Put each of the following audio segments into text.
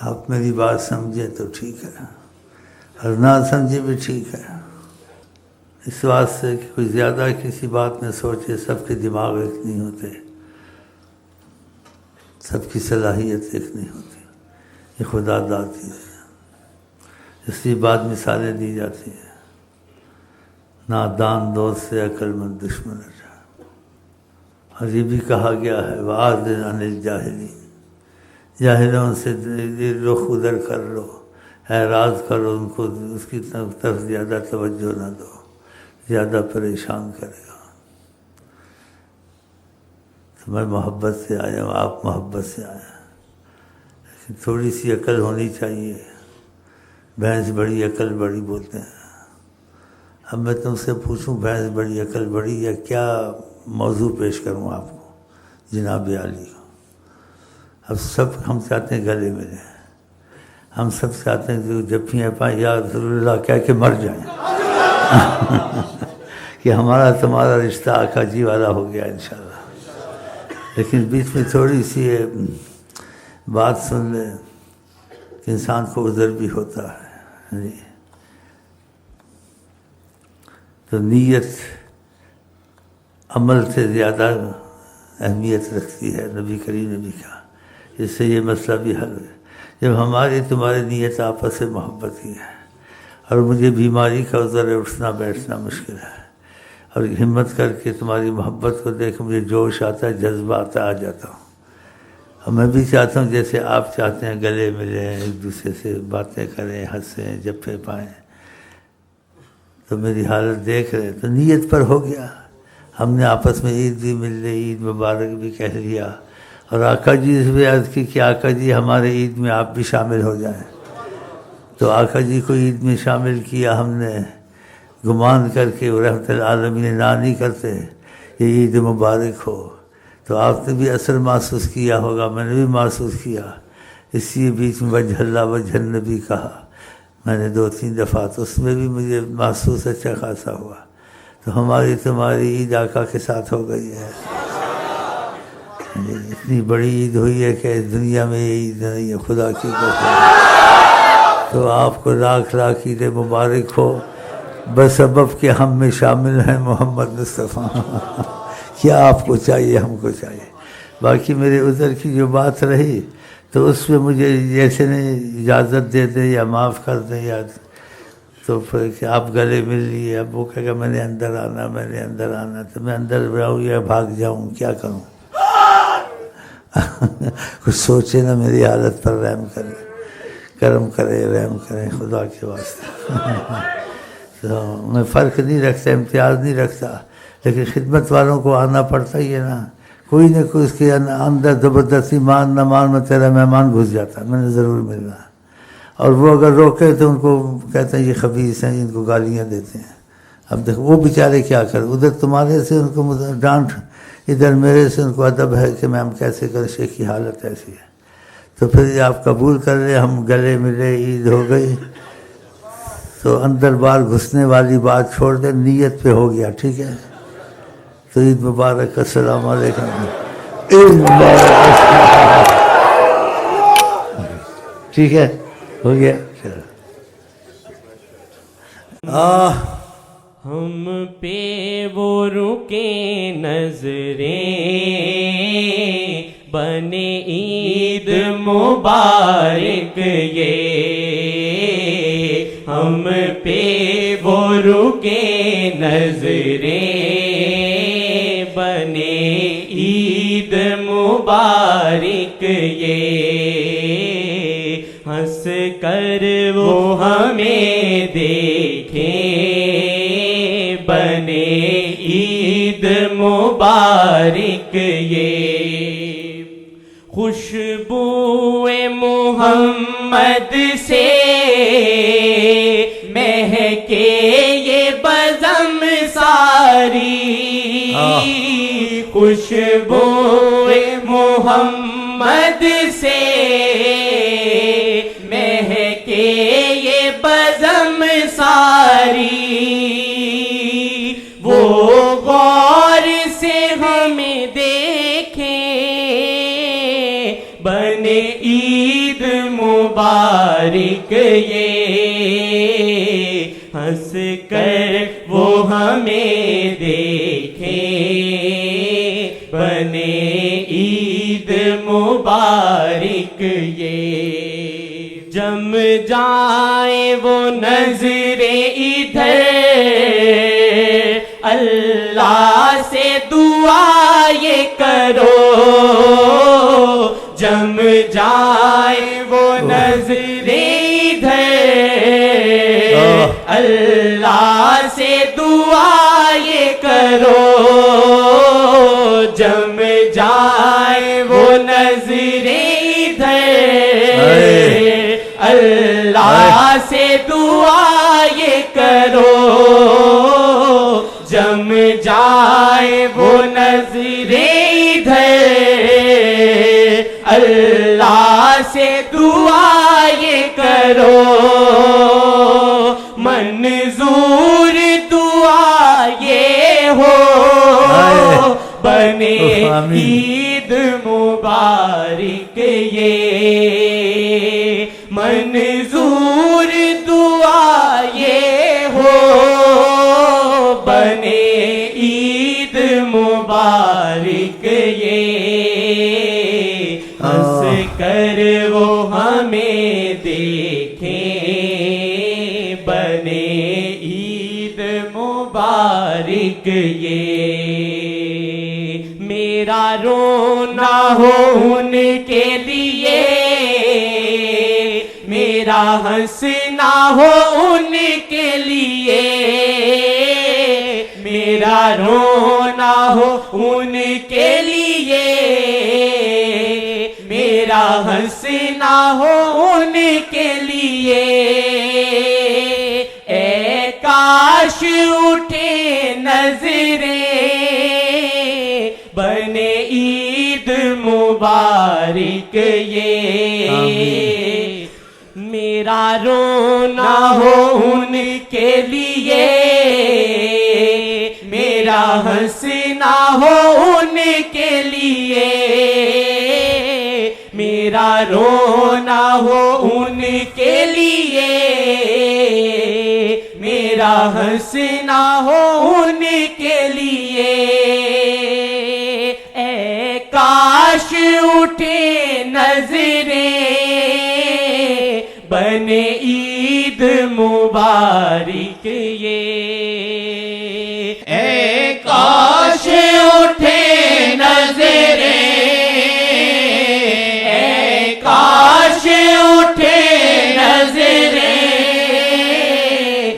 آپ میری بات سمجھیں تو ٹھیک ہے، اور نہ سمجھے بھی ٹھیک ہے، اس واسطے کہ کوئی زیادہ کسی بات میں سوچے، سب کے دماغ ایک نہیں ہوتے، سب کی صلاحیت ایک نہیں ہوتی، یہ خدا داتی ہے، اس لیے بعد مثالیں دی جاتی ہیں، نادان دوست سے عقل مند دشمن اچھا، اور یہ بھی کہا گیا ہے وَأَعْرِضْ عَنِ الْجَاهِلِينَ، جاہلوں سے رخ ادھر کر لو، اعراض کرو ان کو، اس کی طرف زیادہ توجہ نہ دو، زیادہ پریشان کرے گا۔ تو میں محبت سے آیا ہوں، آپ محبت سے آئے ہیں، لیکن تھوڑی سی عقل ہونی چاہیے، بھینس بڑی عقل بڑی بولتے ہیں۔ اب میں تم سے پوچھوں بھینس بڑی عقل بڑی، یا کیا موضوع پیش کروں آپ کو جناب عالی کو؟ اب سب ہم چاہتے ہیں گلے ملیں، ہم سب چاہتے ہیں کہ جپیاں پائیں یا رسول اللہ کہہ کے مر جائیں کہ ہمارا تمہارا رشتہ آقا جی والا ہو گیا انشاءاللہ۔ لیکن بیچ میں تھوڑی سی بات سن لیں کہ انسان کو عذر بھی ہوتا ہے۔ تو نیت عمل سے زیادہ اہمیت رکھتی ہے، نبی کریم نے بھی کہا، اس سے یہ مسئلہ بھی حل ہے۔ جب ہماری تمہاری نیت آپس سے محبت کی ہے، اور مجھے بیماری کا عذر ہے، اٹھنا بیٹھنا مشکل ہے، اور ہمت کر کے تمہاری محبت کو دیکھ مجھے جوش آتا ہے، جذبہ آتا، آ جاتا ہوں، اور میں بھی چاہتا ہوں جیسے آپ چاہتے ہیں گلے ملیں، ایک دوسرے سے باتیں کریں، ہنسیں، جپے پائیں۔ تو میری حالت دیکھ رہے تو نیت پر ہو گیا، ہم نے آپس میں عید بھی مل لی، عید مبارک بھی کہہ لیا، اور آقا جی اس بھی عرض کی کہ آقا جی ہمارے عید میں آپ بھی شامل ہو جائیں۔ تو آقا جی کو عید میں شامل کیا ہم نے، گمان کر کے وہ رحمت العالمین نہ نہیں کرتے یہ عید مبارک ہو۔ تو آپ نے بھی اثر محسوس کیا ہوگا، میں نے بھی محسوس کیا، اس لیے بیچ میں وجہ اللہ وجہ النبی کہا میں نے 2-3 دفعہ، تو اس میں بھی مجھے محسوس اچھا خاصا ہوا۔ تو ہماری تمہاری عید آقا کے ساتھ ہو گئی ہے، اتنی بڑی عید ہوئی ہے کہ اس دنیا میں یہ عید نہیں ہے، خدا کی قسم۔ تو آپ کو لاکھ لاکھ عید مبارک ہو، بسبب کہ ہم میں شامل ہیں محمد مصطفیٰ۔ کیا آپ کو چاہیے، ہم کو چاہیے۔ باقی میرے عذر کی جو بات رہی تو اس میں مجھے جیسے نے اجازت دے دیں یا معاف کر دیں، یا تو پھر کہ آپ گلے مل لیے، اب وہ کہے گا میں نے اندر آنا، میں نے اندر آنا، تو میں اندر رہوں یا بھاگ جاؤں، کیا کروں؟ کچھ سوچے نا، میری حالت پر رحم کرے، کرم کرے، رحم کرے خدا کے واسطے۔ تو میں فرق نہیں رکھتا، امتیاز نہیں رکھتا، لیکن خدمت والوں کو آنا پڑتا ہی ہے نا، کوئی نہ کوئی اس کے اندر زبردستی مان نہ مان میں تیرا مہمان گھس جاتا ہے، میں نے ضرور ملنا، اور وہ اگر روکے تو ان کو کہتے ہیں یہ خبیث ہیں، ان کو گالیاں دیتے ہیں۔ اب دیکھو وہ بیچارے کیا کریں، ادھر تمہارے سے ان کو ڈانٹ، ادھر میرے سے ان کو ادب ہے کہ میں ہم کیسے کریں، شیخ کی حالت ایسی ہے۔ تو پھر یہ آپ قبول کر لیں، ہم گلے ملے، عید ہو گئی، تو اندر بار گھسنے والی بات چھوڑ دیں، نیت پہ ہو گیا، ٹھیک ہے؟ تو عید مبارک، السلام علیکم، عید مبارک، ٹھیک ہے، ہو گیا۔ ہم پہ وہ رکے نظریں، بنے عید مبارک یہ، ہم پہ وہ رکے نظریں، بنے عید مبارک یہ، ہنس کر وہ ہمیں دیکھیں، بنے عید مبارک یہ، خوشبو محمد سے مہکے یہ بزم ساری، خوشبو محمد سے مہکے یہ بزم ساری، وہ غور سے ہمیں دیکھیں، بنے عید مبارک یہ ہنس کر وہ ہمیں دیکھیں بنے عید مبارک یہ جم جائیں وہ نظریں ادھر اللہ سے دعا یہ کرو جم جائیں وہ نظریں ادھر اللہ سے دعا یہ کرو جم جائیں وہ نظریں ادھر اللہ سے دعا یہ کرو جم جائیں وہ نظریں ادھر اللہ سے دعا یہ کرو منظور دعا یہ ہو بنے عید مبارک یہ منظور دعا یہ ہو بنے عید مبارک یہ ہنس کر وہ ہمیں دیکھیں بنے عید مبارک یہ میرا رونا ہو ان کے لیے میرا ہنسنا ہو ان کے لیے میرا رونا ہو ان کے لیے میرا ہنسنا ہو ان کے لیے اے کاش اٹھے نظریں بنے عید مبارک یہ میرا رونا ہو ان کے لیے میرا ہنسنا ہو ان کے لیے میرا رونا ہو ان کے لیے میرا ہنسنا ہو ان کے لیے اے کاش اٹھے نظریں بنے عید مبارک یہ اے کاش اٹھے نظریں اے کاش اٹھے نظریں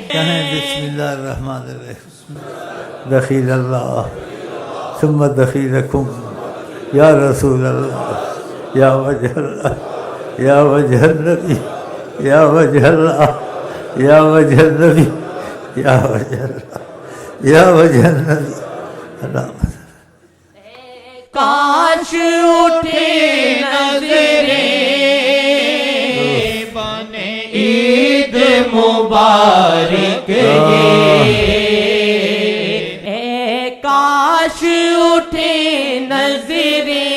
کہیں بسم اللہ الرحمن الرحیم دخیل اللہ ثم دخیلکم یا رسول اللہ یا وجہ اللہ یا وجہ النبی یا وجہ اللہ یا وجہ النبی یا وجہ اللہ یا وجہ النبی اللہ کاش اٹھے نظریں بنے عید مبارک اے کاش اٹھے نظریں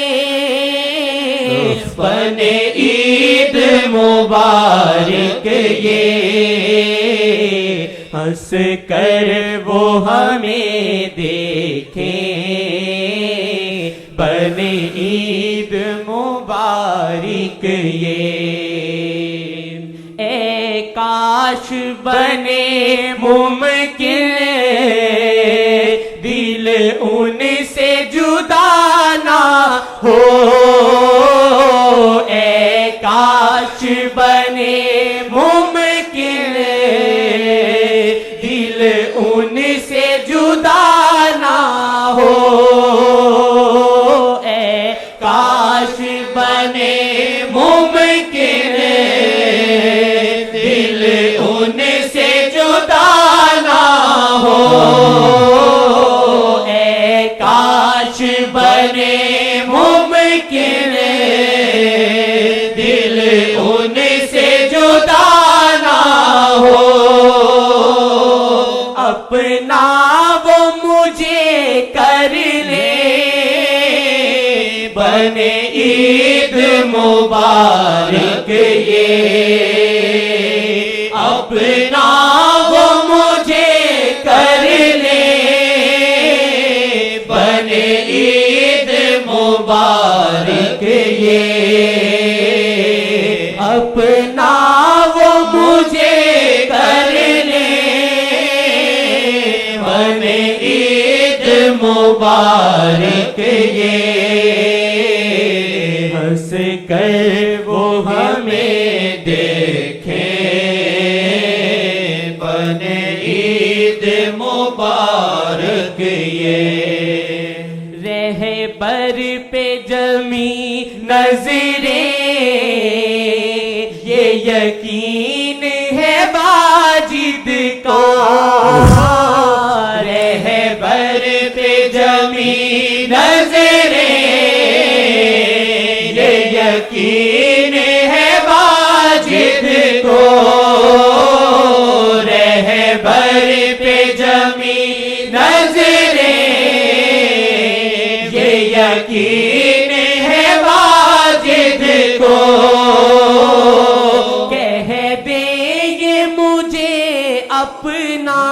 بنے عید مبارک یہ ہنس کر وہ ہمیں دیکھیں بنے عید مبارک یہ اے کاش بنے ممکن دل ان سے جدا نہ ہو اے کاش بنے ممکن دل ان سے جدا نہ ہو اے کاش بنے ممکن دل ان سے جدا نہ ہو اے کاش بنے ممکن دل ان سے جدا نہ ہو اپنا وہ مجھے کر لے بنے عید مبارک یہ اپنا وہ مجھے کر لے بنے عید مبارک یہ اپنا وہ مجھے کر لے بنے عید مبارک یہ ہنس کر وہ ہمیں دیکھیں بنے عید مبارک یہ رہبر پہ جمی نظریں یہ یقین ہے واجد کا رہبر پہ جمی نظریں یہ یقین ہے واجد کو رہبر پہ جمی نظریں یہ یقین ہے واجد کو کہہ دے یہ مجھے اپنا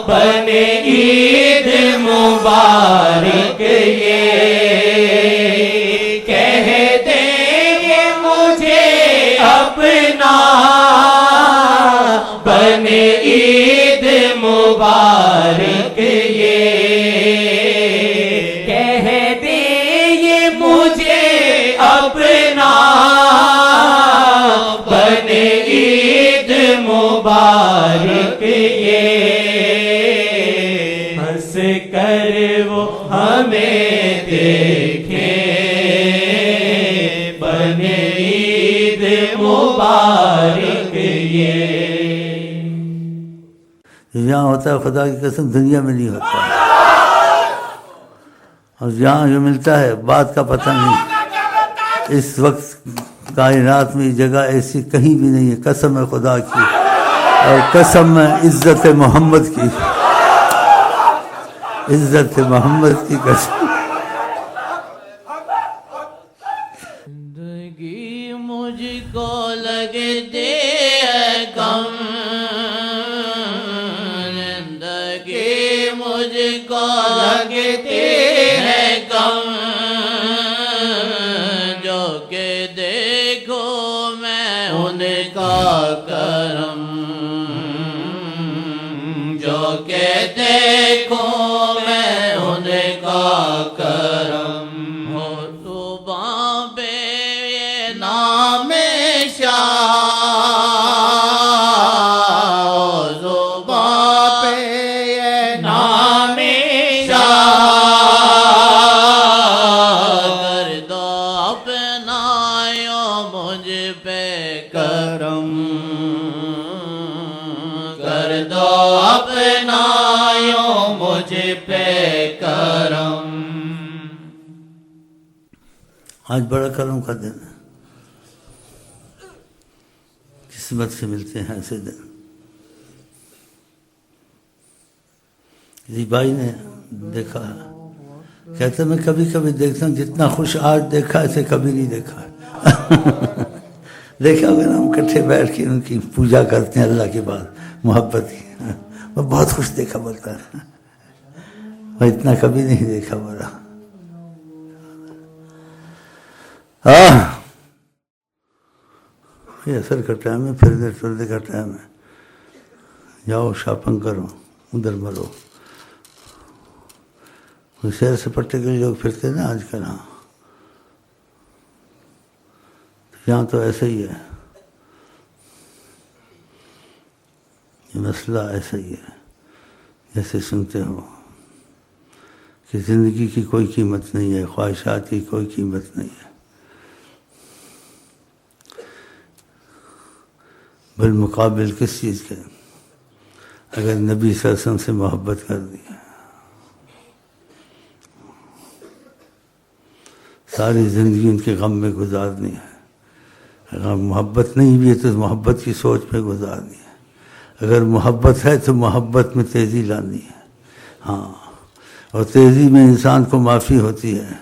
بنے عید مبارک یہ کہہ دے یہ مجھے اپنا بنے عید مبارک یہ کہہ دے یہ مجھے اپنا بنے عید مبارک یہ ہنس کر وہ ہمیں دیکھیں بنے عید مبارک یہ یہاں ہوتا ہے خدا کی قسم دنیا میں نہیں ہوتا ہے، اور یہاں جو ملتا ہے بات کا پتہ نہیں. اس وقت کائنات میں یہ جگہ ایسی کہیں بھی نہیں ہے، قسم ہے خدا کی اور قسم ہے عزت محمد کی، عزت محمد کی قسم. زندگی مجھ کو لگتے ہے کم زندگی مجھ کو لگتے ہے کم جو کہ دیکھو میں ان کا کرم جو کہ دیکھو میں ان کا کرم ہو صبح پہ یہ نام شاہ صبح پہ یہ نام شاہ کر دو اپنا یوں مجھ پہ کرم کر دو اپنا یوں مجھ پہ کرم آج بڑا کرم کا دن ہے، قسمت سے ملتے ہیں ایسے دن. کسی بھائی نے دیکھا ہے، کہتے میں کبھی کبھی دیکھتا ہوں جتنا خوش آج دیکھا ایسے کبھی نہیں دیکھا. دیکھا ہوگا نا ہم کٹھے بیٹھ کے ان کی پوجا کرتے ہیں اللہ کے بعد محبت کی. میں بہت خوش دیکھا بولتا ہے، میں اتنا کبھی نہیں دیکھا بولا. یہ اثر کا ٹائم ہے، پھرنے ٹرنے کا ٹائم ہے. جاؤ شاپنگ کرو، ادھر مرو. سیر سپاٹے کے لوگ پھرتے نا آج کل. ہاں یہاں تو ایسا ہی ہے، یہ مسئلہ ایسا ہی ہے جیسے سنتے ہو کہ زندگی کی کوئی قیمت نہیں ہے، خواہشات کی کوئی قیمت نہیں ہے. بالمقابل کس چیز کے؟ اگر نبی صلی اللہ علیہ وسلم سے محبت کر دی، ساری زندگی ان کے غم میں گزارنی ہے. اگر محبت نہیں بھی ہے تو محبت کی سوچ میں گزارنی ہے. اگر محبت ہے تو محبت میں تیزی لانی ہے. ہاں، اور تیزی میں انسان کو معافی ہوتی ہے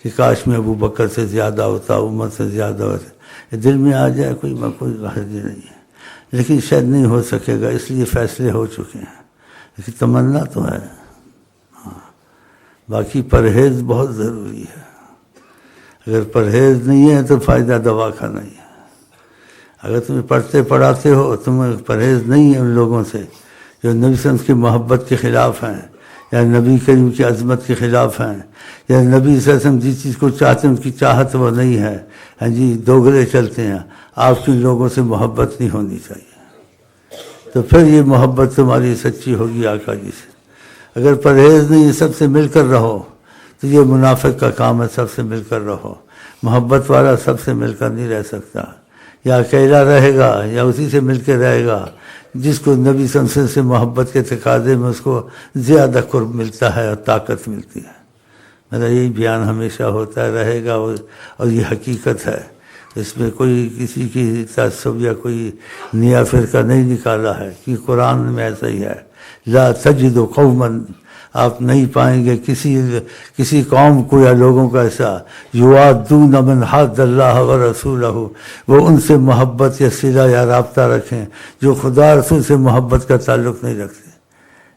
کہ کاش میں ابو بکر سے زیادہ ہوتا، عمر سے زیادہ ہوتا. کہ دل میں آ جائے کوئی حرج نہیں ہے، لیکن شاید نہیں ہو سکے گا، اس لیے فیصلے ہو چکے ہیں، لیکن تمنا تو ہے۔ باقی پرہیز بہت ضروری ہے، اگر پرہیز نہیں ہے تو فائدہ دوا کا نہیں ہے۔ اگر تمہیں پڑھتے پڑھاتے ہو، تمہیں پرہیز نہیں ہے ان لوگوں سے جو نبی صلی اللہ علیہ وسلم کی محبت کے خلاف ہیں، یا نبی کریم کی عظمت کے خلاف ہیں، یا نبی صلی اللہ علیہ وسلم جس چیز کو چاہتے ہیں ان کی چاہت وہ نہیں ہے، ہاں جی دوگلے چلتے ہیں، آپ کی لوگوں سے محبت نہیں ہونی چاہیے۔ تو پھر یہ محبت تمہاری سچی ہوگی آقا جی سے۔ اگر پرہیز نہیں، سب سے مل کر رہو، تو یہ منافق کا کام ہے، سب سے مل کر رہو۔ محبت والا سب سے مل کر نہیں رہ سکتا، یا اکیلا رہے گا یا اسی سے مل کے رہے گا جس کو نبی صلی اللہ علیہ وسلم سے محبت کے تقاضے میں اس کو زیادہ قرب ملتا ہے اور طاقت ملتی ہے۔ میرا یہی بیان ہمیشہ ہوتا رہے گا، اور یہ حقیقت ہے، اس میں کوئی کسی کی تعصب یا کوئی نیا فرقہ نہیں نکالا ہے، کہ قرآن میں ایسا ہی ہے، لا تجد قوما، آپ نہیں پائیں گے کسی قوم کو یا لوگوں کا ایسا، یوادون من حاد اللہ ورسولہ، وہ ان سے محبت یا صلہ یا رابطہ رکھیں جو خدا رسول سے محبت کا تعلق نہیں رکھتے۔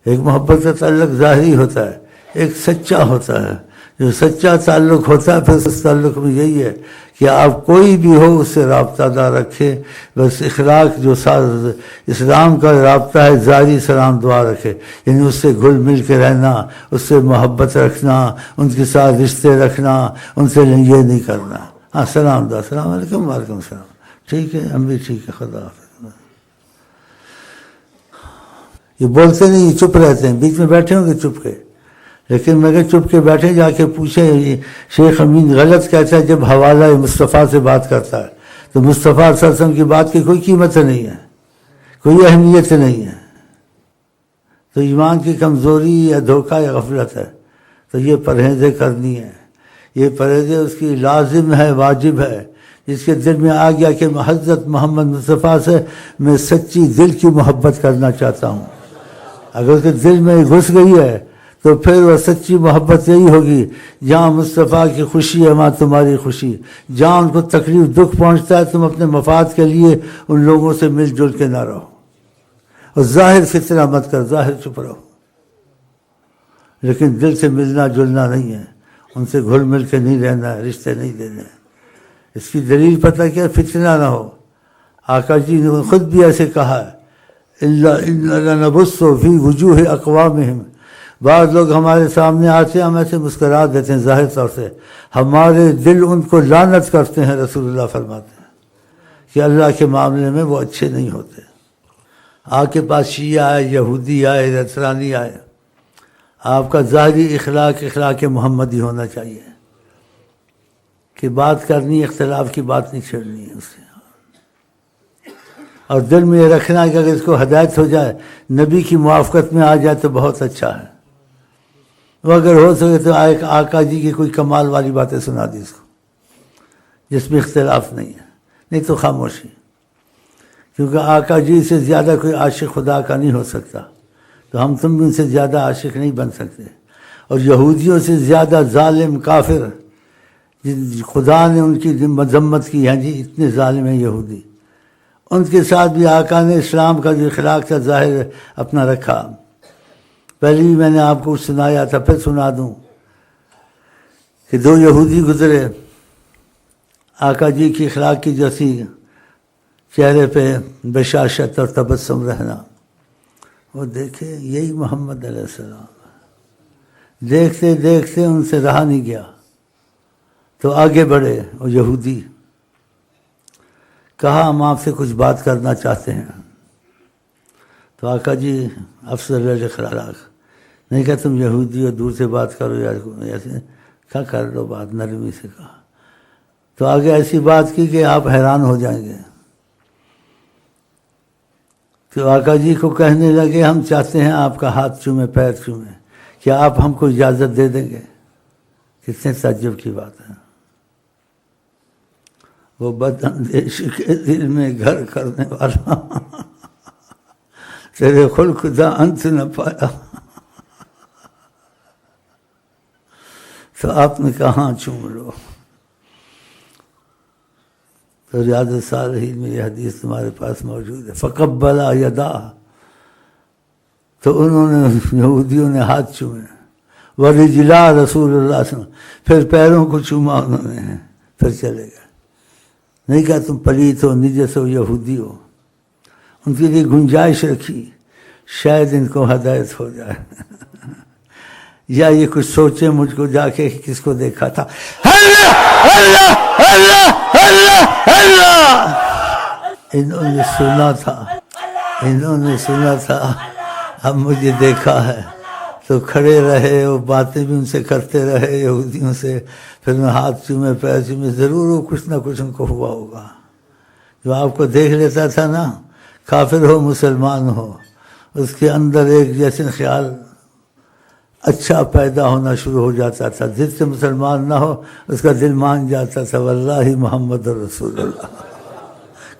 ایک محبت کا تعلق ظاہری ہوتا ہے، ایک سچا ہوتا ہے۔ جو سچا تعلق ہوتا ہے، پھر اس تعلق میں یہی ہے کہ آپ کوئی بھی ہو اس سے رابطہ دار رکھے، بس اخلاق جو اسلام کا رابطہ ہے ظاہری سلام دعا رکھے، یعنی اس سے گھل مل کے رہنا، اس سے محبت رکھنا، ان کے ساتھ رشتے رکھنا، ان سے یہ نہیں کرنا۔ ہاں سلام دعا، السلام علیکم، وعلیکم السلام، ٹھیک ہے، ہم بھی ٹھیک ہے، خدا حافظ۔ یہ بولتے نہیں، یہ چپ رہتے ہیں، بیچ میں بیٹھے ہوں گے چپ کے، لیکن میں چپ کے بیٹھے جا کے پوچھیں، شیخ امین غلط کہتا ہے جب حوالہ مصطفیٰ سے بات کرتا ہے، تو مصطفیٰ صلی اللہ علیہ وسلم کی بات کی کوئی قیمت نہیں ہے، کوئی اہمیت نہیں ہے، تو ایمان کی کمزوری یا دھوکہ یا غفلت ہے۔ تو یہ پرہیزیں کرنی ہے، یہ پرہیزیں اس کی لازم ہے، واجب ہے۔ جس کے دل میں آ گیا کہ حضرت محمد مصطفیٰ سے میں سچی دل کی محبت کرنا چاہتا ہوں، اگر اس کے دل میں گھس گئی ہے تو پھر وہ سچی محبت یہی ہوگی، جہاں مصطفیٰ کی خوشی ہے وہاں تمہاری خوشی، جہاں ان کو تکلیف دکھ پہنچتا ہے تم اپنے مفاد کے لیے ان لوگوں سے مل جل کے نہ رہو، اور ظاہر فتنہ مت کر، ظاہر چپ رہو، لیکن دل سے ملنا جلنا نہیں ہے، ان سے گھل مل کے نہیں رہنا ہے، رشتے نہیں دینے ہیں۔ اس کی دلیل پتہ کیا؟ فتنہ نہ ہو۔ آقا جی نے خود بھی ایسے کہا ہے، إِنَّا لَنَبُصُّ فِي وُجُوهِ أَقْوَامِهِمْ، بعض لوگ ہمارے سامنے آتے ہیں، ہم ایسے مسکرا دیتے ہیں ظاہر طور سے، ہمارے دل ان کو لعنت کرتے ہیں۔ رسول اللہ فرماتے ہیں کہ اللہ کے معاملے میں وہ اچھے نہیں ہوتے۔ آپ کے پاس شیعہ آئے، یہودی آئے، نصرانی آئے، آپ کا ظاہری اخلاق محمدی ہونا چاہیے کہ بات کرنی، اختلاف کی بات نہیں چھیڑنی ہے اس سے، اور دل میں یہ رکھنا ہے کہ اگر اس کو ہدایت ہو جائے، نبی کی موافقت میں آ جائے تو بہت اچھا ہے، وہ اگر ہو سکے تو آقا جی کی کوئی کمال والی باتیں سنا دی اس کو جس میں اختلاف نہیں ہے، نہیں تو خاموشی، کیونکہ آقا جی سے زیادہ کوئی عاشق خدا کا نہیں ہو سکتا، تو ہم تم بھی ان سے زیادہ عاشق نہیں بن سکتے، اور یہودیوں سے زیادہ ظالم کافر خدا نے ان کی مذمت کی ہے، جی اتنے ظالم ہیں یہودی، ان کے ساتھ بھی آقا نے اسلام کا جو اخلاق تھا ظاہر اپنا رکھا۔ پہلے بھی میں نے آپ کو سنایا تھا، پھر سنا دوں کہ دو یہودی گزرے، آقا جی کی اخلاق کی جیسی چہرے پہ بشاشت اور تبسم رہنا، وہ دیکھے یہی محمد علیہ السلام، دیکھتے دیکھتے ان سے رہا نہیں گیا تو آگے بڑھے، وہ یہودی، کہا ہم آپ سے کچھ بات کرنا چاہتے ہیں، تو آقا جی افضل الاخلاق نہیں کہا تم یہودی ہو دور سے بات کرو، یا ایسے کیا کر لو بات، نرمی سے کہا، تو آگے ایسی بات کی کہ آپ حیران ہو جائیں گے۔ تو آقا جی کو کہنے لگے ہم چاہتے ہیں آپ کا ہاتھ چومیں، پیر چومیں، کیا آپ ہم کو اجازت دے دیں گے؟ کتنے تعجب کی بات ہے۔ وہ بد اندیش کے دل میں گھر کرنے والا تیرے خلق دا انت نہ پایا، تو آپ نے کہاں چوم لو، تو تو ریاض الصالحین میں یہ حدیث تمہارے پاس موجود ہے. فقبلا یدا، تو انہوں نے یہودیوں نے ہاتھ چومے. ورجلا رسول اللہ صلی اللہ علیہ وسلم، پھر پیروں کو چوما انہوں نے، پھر چلے گئے. نہیں کہا تم پلیت ہو، نجس ہو، یہودی ہو. ان کے لیے گنجائش رکھی شاید ان کو ہدایت ہو جائے یا یہ کچھ سوچے مجھ کو جا کے کس کو دیکھا تھا. اللہ اللہ اللہ اللہ اللہ، انہوں نے سنا تھا، انہوں نے سنا تھا، اب مجھے دیکھا ہے. تو کھڑے رہے اور باتیں بھی ان سے کرتے رہے یہودیوں سے. پھر میں ہاتھ چومے پیر چومے. ضرور وہ کچھ نہ کچھ ان کو ہوا ہوگا. جو آپ کو دیکھ لیتا تھا نا، کافر ہو مسلمان ہو، اس کے اندر ایک جیسے خیال اچھا پیدا ہونا شروع ہو جاتا تھا. جس سے مسلمان نہ ہو اس کا دل مان جاتا تھا واللہ محمد رسول اللہ.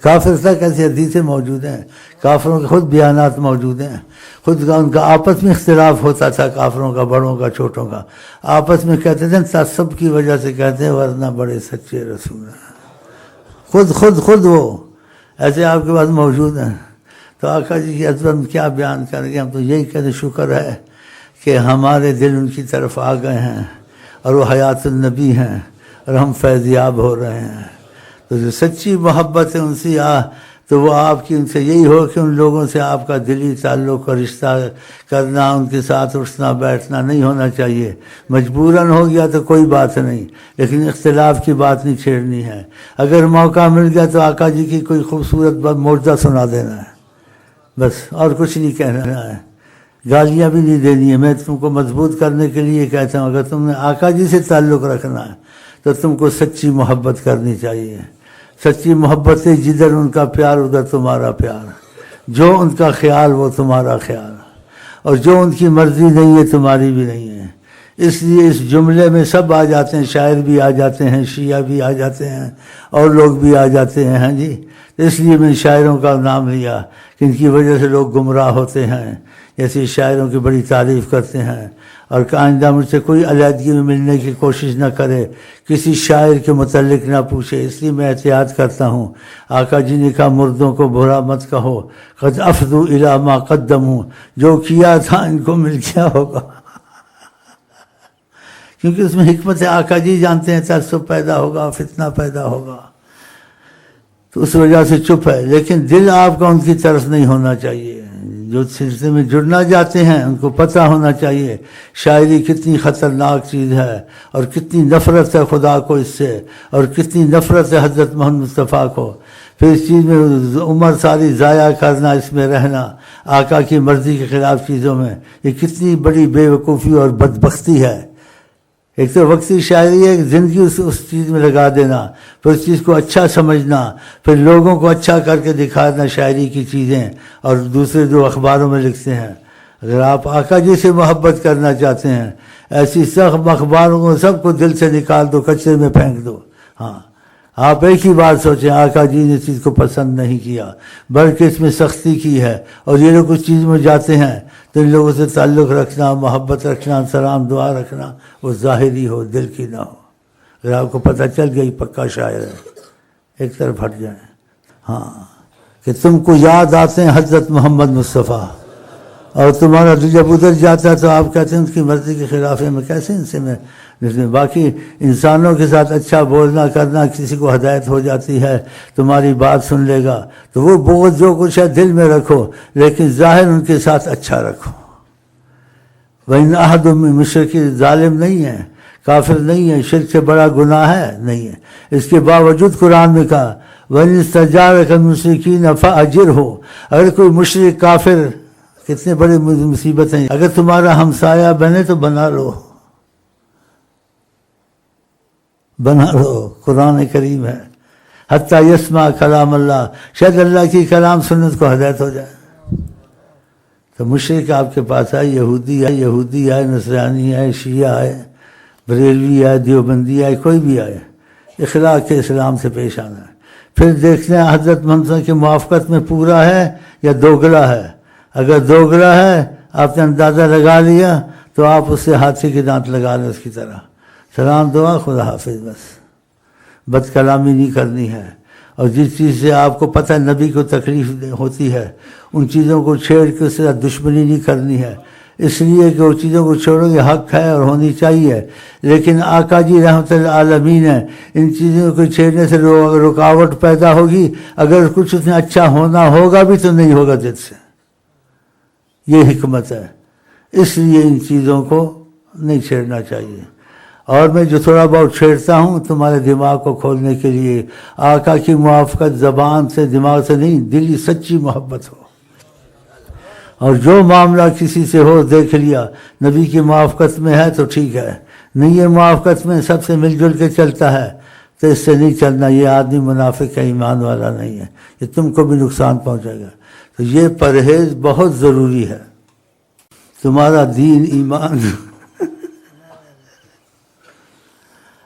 کافر تک ایسی حدیثیں موجود ہیں، کافروں کے خود بیانات موجود ہیں. خود کا ان کا آپس میں اختلاف ہوتا تھا، کافروں کا، بڑوں کا، چھوٹوں کا. آپس میں کہتے تھے تعصب کی وجہ سے کہتے ہیں، ورنہ بڑے سچے رسول ہیں. خود وہ ایسے آپ کے پاس موجود ہیں. تو آقا جی کی عظمت کیا بیان کریں گے. ہم تو یہی کہتے شکر ہے کہ ہمارے دل ان کی طرف آ گئے ہیں اور وہ حیات النبی ہیں اور ہم فیضیاب ہو رہے ہیں. تو جو سچی محبت ہے ان سے تو وہ آپ کی ان سے یہی ہو کہ ان لوگوں سے آپ کا دلی تعلق اور رشتہ کرنا، ان کے ساتھ اٹھنا بیٹھنا نہیں ہونا چاہیے. مجبوراً ہو گیا تو کوئی بات نہیں، لیکن اختلاف کی بات نہیں چھیڑنی ہے. اگر موقع مل گیا تو آقا جی کی کوئی خوبصورت معجزہ سنا دینا ہے بس، اور کچھ نہیں کہنا ہے. گالیاں بھی نہیں دینی ہے. میں تم کو مضبوط کرنے کے لیے کہتا ہوں، اگر تم نے آقا جی سے تعلق رکھنا ہے تو تم کو سچی محبت کرنی چاہیے. سچی محبت سے جدھر ان کا پیار ادھر تمہارا پیار، جو ان کا خیال وہ تمہارا خیال، اور جو ان کی مرضی نہیں ہے تمہاری بھی نہیں ہے. اس لیے اس جملے میں سب آ جاتے ہیں، شاعر بھی آ جاتے ہیں، شیعہ بھی آ جاتے ہیں، اور لوگ بھی آ جاتے ہیں. ہاں جی، اس لیے میں شاعروں کا نام لیا کہ ان کی وجہ سے لوگ گمراہ ہوتے ہیں. ایسے شاعروں کی بڑی تعریف کرتے ہیں. اور کہ آئندہ مجھ سے کوئی علیحدگی میں ملنے کی کوشش نہ کرے، کسی شاعر کے متعلق نہ پوچھے. اس لیے میں احتیاط کرتا ہوں. آقا جی نے کہا مردوں کو برا مت کہو، قد افضوا الی ما قدموا، جو کیا تھا ان کو مل گیا ہوگا. کیونکہ اس میں حکمت ہے. آقا جی جانتے ہیں تعصب پیدا ہوگا، فتنہ پیدا ہوگا، تو اس وجہ سے چپ ہے. لیکن دل آپ کا ان کی طرف نہیں ہونا چاہیے. جو سلسلے میں جڑنا چاہتے ہیں ان کو پتہ ہونا چاہیے شاعری کتنی خطرناک چیز ہے، اور کتنی نفرت ہے خدا کو اس سے، اور کتنی نفرت ہے حضرت محمد مصطفیٰ کو. پھر اس چیز میں عمر ساری ضائع کرنا، اس میں رہنا آقا کی مرضی کے خلاف چیزوں میں، یہ کتنی بڑی بے وقوفی اور بدبختی ہے. ایک تو وقتی شاعری ہے، زندگی اس چیز میں لگا دینا، پھر اس چیز کو اچھا سمجھنا، پھر لوگوں کو اچھا کر کے دکھانا شاعری کی چیزیں، اور دوسرے جو اخباروں میں لکھتے ہیں. اگر آپ آقا جی سے محبت کرنا چاہتے ہیں، ایسی سخت اخباروں کو سب کو دل سے نکال دو، کچرے میں پھینک دو. ہاں، آپ ایک ہی بات سوچیں، آقا جی نے اس چیز کو پسند نہیں کیا بلکہ اس میں سختی کی ہے، اور یہ لوگ اس چیز میں جاتے ہیں تو ان لوگوں سے تعلق رکھنا، محبت رکھنا، سلام دعا رکھنا وہ ظاہری ہو، دل کی نہ ہو. اگر آپ کو پتہ چل گئی پکا شاعر ہے، ایک طرف ہٹ جائیں. ہاں، کہ تم کو یاد آتے ہیں حضرت محمد مصطفیٰ، اور تمہارا دل جب ادھر جاتا ہے تو آپ کہتے ہیں ان کی مرضی کے خلاف ہے، میں کیسے ان سے میں. باقی انسانوں کے ساتھ اچھا بولنا کرنا، کسی کو ہدایت ہو جاتی ہے، تمہاری بات سن لے گا تو وہ بغض جو کچھ ہے دل میں رکھو، لیکن ظاہر ان کے ساتھ اچھا رکھو. وَإِنْ أَحَدٌ مِّن مشرکی ظالم نہیں ہے، کافر نہیں ہے، شرک سے بڑا گناہ ہے نہیں ہے. اس کے باوجود قرآن میں کہا وَإِنِ اسْتَجَارَكَ الْمُشْرِكِينَ فَأَجِرْهُ، اگر کوئی مشرک کافر، کتنے بڑی مصیبت ہیں، اگر تمہارا ہمسایہ بنے تو بنا لو، بنا لو. قرآن کریم ہے حتیٰ یسمع کلام اللہ، شاید اللہ کی کلام سنت کو ہدایت ہو جائے. تو مشرک آپ کے پاس آئے، یہودی آئے، نصرانی آئے، شیعہ آئے، بریلوی آئے، دیوبندی آئے، کوئی بھی آئے، اخلاق کے اسلام سے پیش آنا ہے. پھر دیکھتے ہیں حضرت محمد کی موافقت میں پورا ہے یا دوگلا ہے. اگر دوگلا ہے آپ نے اندازہ لگا لیا تو آپ اس سے ہاتھی کے دانت لگا لیں اس کی طرح. سلام دعا، خدا حافظ، بس. بد کلامی نہیں کرنی ہے. اور جس چیز سے آپ کو پتہ نبی کو تکلیف ہوتی ہے ان چیزوں کو چھیڑ کے اس سے دشمنی نہیں کرنی ہے، اس لیے کہ وہ چیزوں کو چھوڑو گے حق ہے اور ہونی چاہیے، لیکن آقا جی رحمت العالمین ہے، ان چیزوں کو چھیڑنے سے رکاوٹ پیدا ہوگی، اگر کچھ اس میں اچھا ہونا ہوگا بھی تو نہیں ہوگا دل سے، یہ حکمت ہے، اس لیے ان چیزوں کو نہیں چھیڑنا چاہیے۔ اور میں جو تھوڑا بہت چھیڑتا ہوں تمہارے دماغ کو کھولنے کے لیے، آقا کی موافقت زبان سے دماغ سے نہیں، دلی سچی محبت ہو، اور جو معاملہ کسی سے ہو دیکھ لیا نبی کی موافقت میں ہے تو ٹھیک ہے، نہیں ہے موافقت میں سب سے مل جل کے چلتا ہے تو اس سے نہیں چلنا، یہ آدمی منافق ہے، ایمان والا نہیں ہے، یہ تم کو بھی نقصان پہنچائے گا۔ تو یہ پرہیز بہت ضروری ہے، تمہارا دین ایمان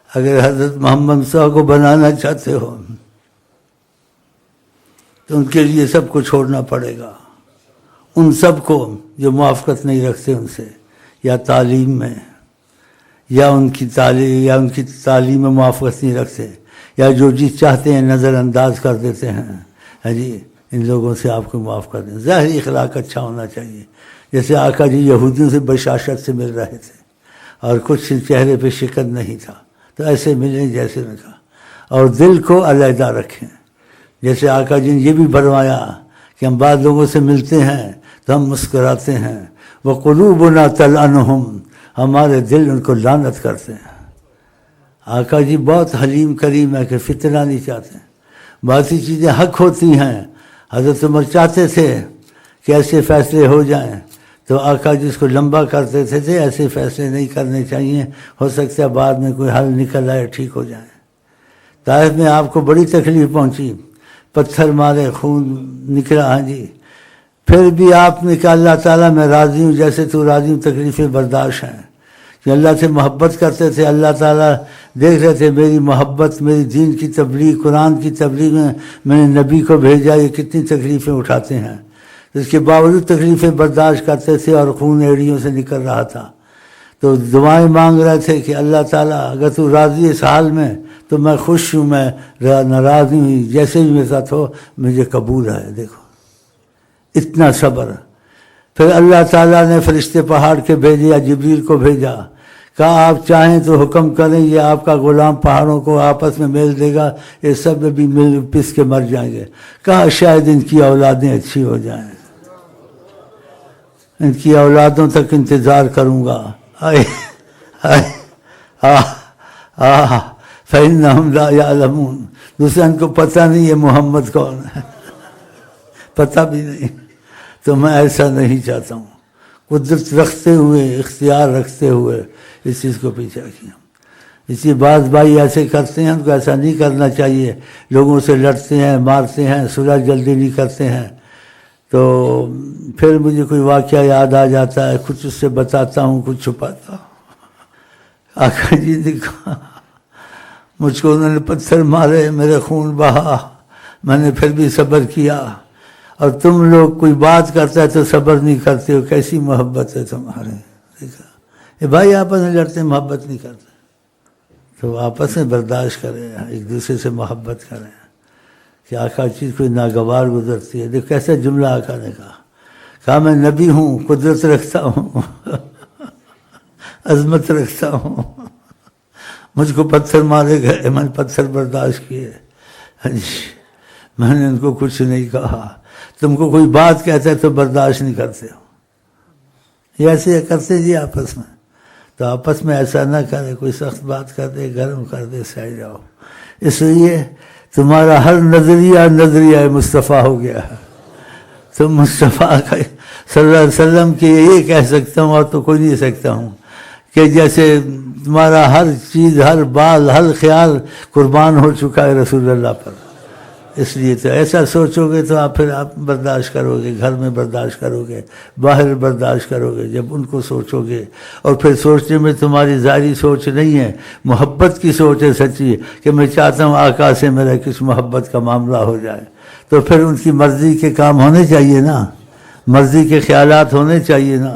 اگر حضرت محمد صاحب کو بنانا چاہتے ہو تو ان کے لیے سب کو چھوڑنا پڑے گا، ان سب کو جو موافقت نہیں رکھتے ان سے، یا تعلیم میں، یا ان کی تعلیم میں موافقت نہیں رکھتے، یا جو چیز چاہتے ہیں نظر انداز کر دیتے ہیں، ہاں جی، ان لوگوں سے آپ کو معاف کر دیں۔ ظاہری اخلاق اچھا ہونا چاہیے، جیسے آقا جی یہودیوں سے بشاشت سے مل رہے تھے اور کچھ چہرے پہ شکن نہیں تھا، تو ایسے ملیں جیسے نے کہا، اور دل کو علیحدہ رکھیں، جیسے آقا جی نے یہ بھی فرمایا کہ ہم بعض لوگوں سے ملتے ہیں تو ہم مسکراتے ہیں، وَقُلُوبُنَا تَلْعَنُهُمْ، ہمارے دل ان کو لعنت کرتے ہیں۔ آقا جی بہت حلیم کریم ہے کہ فتنہ نہیں چاہتے، باقی چیزیں حق ہوتی ہیں، حضرت عمر چاہتے تھے کہ ایسے فیصلے ہو جائیں تو آقا جی اس کو لمبا کرتے تھے، ایسے فیصلے نہیں کرنے چاہیے، ہو سکتا ہے بعد میں کوئی حل نکل آئے ٹھیک ہو جائے۔ طائف میں آپ کو بڑی تکلیف پہنچی، پتھر مارے، خون نکلا، ہاں جی، پھر بھی آپ نے کہا اللہ تعالیٰ میں راضی ہوں جیسے تو راضی ہوں، تکلیفیں برداشت ہیں، کہ اللہ سے محبت کرتے تھے، اللہ تعالیٰ دیکھ رہے تھے میری محبت، میری دین کی تبلیغ، قرآن کی تبلیغ میں نے نبی کو بھیجا، یہ کتنی تکلیفیں اٹھاتے ہیں، اس کے باوجود تکلیفیں برداشت کرتے تھے اور خون ایڑیوں سے نکل رہا تھا، تو دعائیں مانگ رہے تھے کہ اللہ تعالیٰ اگر تو راضی اس حال میں تو میں خوش ہوں، میں ناراض نہیں ہوئی، جیسے بھی میرے ساتھ ہو مجھے قبول ہے۔ دیکھو اتنا صبر۔ پھر اللہ تعالیٰ نے فرشتے پہاڑ کے بھیجے، جبریل کو بھیجا، کہا آپ چاہیں تو حکم کریں، یہ آپ کا غلام پہاڑوں کو آپس میں میل دے گا، یہ سب بھی مل پس کے مر جائیں گے۔ کہا شاید ان کی اولادیں اچھی ہو جائیں، ان کی اولادوں تک انتظار کروں گا۔ فَإِنَّهُمْ لَا يَعْلَمُونَ، دوسرا ان کو پتہ نہیں ہے محمد کون ہے، پتہ بھی نہیں، تو میں ایسا نہیں چاہتا ہوں، قدرت رکھتے ہوئے، اختیار رکھتے ہوئے اس چیز کو پیچھا کیا۔ اسی بعض بھائی ایسے کرتے ہیں، ان کو ایسا نہیں کرنا چاہیے، لوگوں سے لڑتے ہیں، مارتے ہیں، صلح جلدی نہیں کرتے ہیں، تو پھر مجھے کوئی واقعہ یاد آ جاتا ہے، کچھ اس سے بتاتا ہوں، کچھ چھپاتا ہوں۔ آقا جی نے کہا مجھ کو انہوں نے پتھر مارے، میرے خون بہا، میں نے پھر بھی صبر کیا، اور تم لوگ کوئی بات کرتا ہے تو صبر نہیں کرتے ہو، کیسی محبت ہے تمہارے۔ دیکھا یہ بھائی آپس میں لڑتے ہیں، محبت نہیں کرتے، تو آپس میں برداشت کریں، ایک دوسرے سے محبت کریں، کہ آقا چیز کوئی ناگوار گزرتی ہے۔ دیکھ کیسا جملہ آقا نے کہا میں نبی ہوں، قدرت رکھتا ہوں، عظمت رکھتا ہوں، مجھ کو پتھر مارے گئے، میں نے پتھر برداشت کیے، میں نے ان کو کچھ نہیں کہا۔ تم کو کوئی بات کہتا ہے تو برداشت نہیں کرتے ہو، یہ ایسے کرتے جی آپس میں، تو آپس میں ایسا نہ کرے، کوئی سخت بات کر دے، گرم کر دے، سہ جاؤ۔ اس لیے تمہارا ہر نظریہ مصطفیٰ ہو گیا ہے، تم مصطفیٰ کا صلی اللہ علیہ وسلم کی یہ کہہ سکتا ہوں اور تو کوئی نہیں سکتا ہوں، کہ جیسے تمہارا ہر چیز، ہر بال، ہر خیال قربان ہو چکا ہے رسول اللہ پر۔ اس لیے تو ایسا سوچو گے تو آپ برداشت کرو گے، گھر میں برداشت کرو گے، باہر برداشت کرو گے، جب ان کو سوچو گے، اور پھر سوچنے میں تمہاری ظاہری سوچ نہیں ہے، محبت کی سوچ ہے سچی، کہ میں چاہتا ہوں آقا سے میرا کس محبت کا معاملہ ہو جائے، تو پھر ان کی مرضی کے کام ہونے چاہیے نا، مرضی کے خیالات ہونے چاہیے نا۔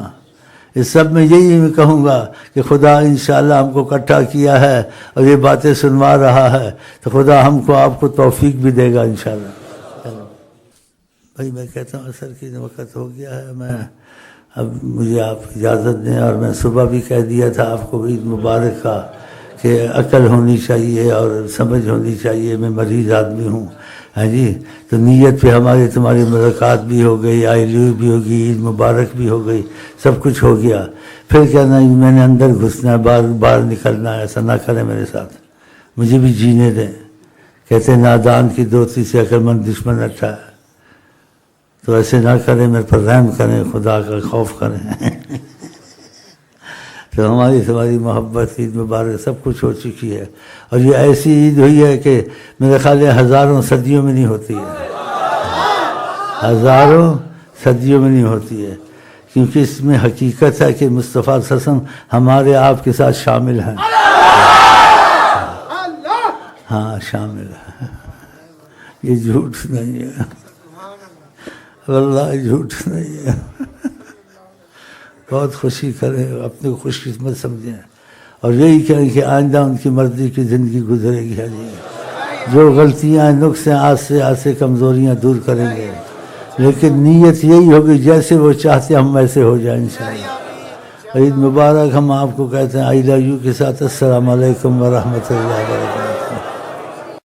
اس سب میں یہی میں کہوں گا کہ خدا انشاءاللہ ہم کو اکٹھا کیا ہے اور یہ باتیں سنوا رہا ہے، تو خدا ہم کو آپ کو توفیق بھی دے گا انشاءاللہ۔ بھائی میں کہتا ہوں عصر کی وقت ہو گیا ہے، میں اب مجھے آپ اجازت دیں، اور میں صبح بھی کہہ دیا تھا آپ کو عید مبارک کا کہ عقل ہونی چاہیے اور سمجھ ہونی چاہیے، میں مریض آدمی ہوں، ہاں جی، تو نیت پہ ہماری تمہاری ملاقات بھی ہو گئی، آئی لیو بھی ہوگی، عید مبارک بھی ہو گئی، سب کچھ ہو گیا، پھر کہنا میں نے اندر گھسنا ہے، باہر نکلنا ہے، ایسا نہ کریں میرے ساتھ، مجھے بھی جینے دیں۔ کہتے ہیں نادان کی دوستی سے عقل مند دشمن اچھا ہے، تو ایسے نہ کریں، میرے پر رحم کریں، خدا کا خوف کریں۔ تو ہماری محبت عید مبارک سب کچھ ہو چکی ہے، اور یہ ایسی عید ہوئی ہے کہ میرے خیال ہے ہزاروں صدیوں میں نہیں ہوتی ہے، ہزاروں صدیوں میں نہیں ہوتی ہے، کیونکہ اس میں حقیقت ہے کہ مصطفیٰ صلی اللہ علیہ وسلم ہمارے آپ کے ساتھ شامل ہیں، ہاں شامل ہے، یہ جھوٹ نہیں ہے، واللہ جھوٹ نہیں ہے۔ بہت خوشی کریں، اپنے کو خوش قسمت سمجھیں، اور یہی کہیں کہ آئندہ ان کی مرضی کی زندگی گزرے گی، جو غلطیاں نقص ہیں آج سے کمزوریاں دور کریں گے، لیکن نیت یہی ہوگی جیسے وہ چاہتے ہم ویسے ہو جائیں انشاءاللہ۔ عید مبارک ہم آپ کو کہتے ہیں آئی لو یو کے ساتھ۔ السلام علیکم ورحمۃ اللہ وبرکاتہ۔